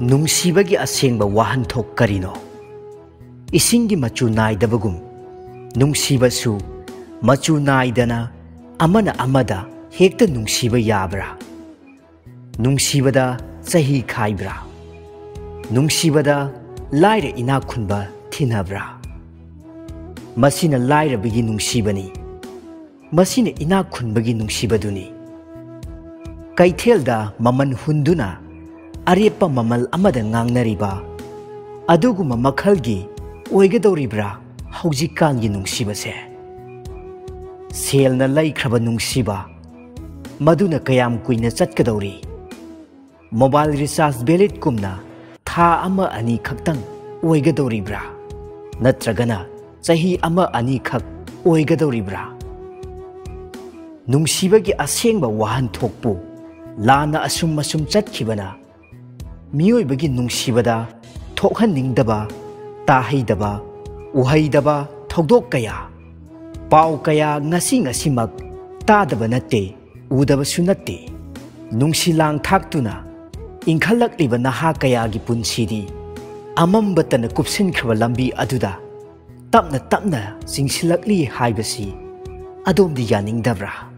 ꯅꯨꯡꯁꯤꯕꯒꯤ ꯑꯁꯦꯡꯕ ꯋꯥꯍꯟꯊꯣꯛ ꯀꯔꯤꯅꯣ? ꯏꯁꯤꯡꯒꯤ ꯃꯆꯨ ꯅꯥꯏꯗꯕꯒꯨꯝ ꯅꯨꯡꯁꯤꯕꯁꯨ ꯃꯆꯨ ꯅꯥꯏꯗꯅ ꯑꯃꯅ ꯑꯃꯗ ꯍꯦꯛꯇ ꯅꯨꯡꯁꯤꯕ ꯌꯥꯕ꯭ꯔꯥ? ꯅꯨꯡꯁꯤꯕꯗ ꯆꯍꯤ ꯈꯥꯏꯕ꯭ꯔꯥ? ꯅꯨꯡꯁꯤꯕꯗ ꯂꯥꯏꯔ ꯏꯅꯥꯛ ꯈꯨꯟꯕ ꯊꯤꯅꯕ꯭ꯔꯥ? ꯃꯁꯤꯅ ꯂꯥꯏꯔꯕꯒꯤ ꯅꯨꯡꯁꯤꯕꯅꯤ, ꯃꯁꯤꯅ ꯏꯅꯥꯛ ꯈꯨꯟꯕꯒꯤ ꯅꯨꯡꯁꯤꯕꯗꯨꯅꯤ꯫ ꯀꯩꯊꯦꯜꯗ ꯃꯃꯜ ꯍꯨꯟꯗꯨꯅ ꯑꯔꯦꯞꯄ ꯃꯃꯜ ꯑꯃꯗ ꯉꯥꯡꯅꯔꯤꯕ ꯑꯗꯨꯒꯨꯝꯕ ꯃꯈꯜꯒꯤ ꯑꯣꯏꯒꯗꯧꯔꯤꯕ꯭ꯔꯥ ꯍꯧꯖꯤꯛꯀꯥꯟꯒꯤ ꯅꯨꯡꯁꯤꯕꯁꯦ? ꯁꯦꯜꯅ ꯂꯩꯈ꯭ꯔꯕ ꯅꯨꯡꯁꯤꯕ ꯃꯗꯨꯅ ꯀꯌꯥꯝ ꯀꯨꯏꯅ ꯆꯠꯀꯗꯧꯔꯤ? ꯃꯣꯕꯥꯏꯜ ꯔꯤꯆꯥꯔꯖ ꯚꯦꯂꯤꯗꯀꯨꯝꯅ ꯊꯥ ꯑꯃ ꯑꯅꯤ ꯈꯛꯇꯪ ꯑꯣꯏꯒꯗꯧꯔꯤꯕ꯭ꯔꯥ? ꯅꯠꯇ꯭ꯔꯒꯅ ꯆꯍꯤ ꯑꯃ ꯑꯅꯤ ꯈꯛ ꯑꯣꯏꯒꯗꯧꯔꯤꯕ꯭ꯔꯥ? ꯅꯨꯡꯁꯤꯕꯒꯤ ꯑꯁꯦꯡꯕ ꯋꯥꯍꯟꯊꯣꯛꯄꯨ ꯂꯥꯟꯅ ꯑꯁꯨꯝ ꯆꯠꯈꯤꯕꯅ ꯃꯤꯑꯣꯏꯕꯒꯤ ꯅꯨꯡꯁꯤꯕꯗ ꯊꯣꯛꯍꯟꯅꯤꯡꯗꯕ, ꯇꯥꯍꯩꯗꯕ, ꯎꯍꯩꯗꯕ ꯊꯧꯗꯣꯛ ꯀꯌꯥ, ꯄꯥꯎ ꯀꯌꯥ ꯉꯁꯤꯃꯛ ꯇꯥꯗꯕ ꯅꯠꯇꯦ, ꯎꯗꯕꯁꯨ ꯅꯠꯇꯦ꯫ ꯅꯨꯡꯁꯤ ꯂꯥꯡꯊꯥꯛꯇꯨꯅ ꯏꯟꯈꯠꯂꯛꯂꯤꯕ ꯅꯍꯥ ꯀꯌꯥꯒꯤ ꯄꯨꯟꯁꯤꯗꯤ ꯑꯃꯝꯕꯇꯅ ꯀꯨꯞꯁꯤꯟꯈ꯭ꯔꯕ ꯂꯝꯕꯤ ꯑꯗꯨꯗ ꯇꯞꯅ ꯆꯤꯡꯁꯤꯜꯂꯛꯂꯤ ꯍꯥꯏꯕꯁꯤ ꯑꯗꯣꯝꯗꯤ ꯌꯥꯅꯤꯡꯗꯕ꯭ꯔꯥ?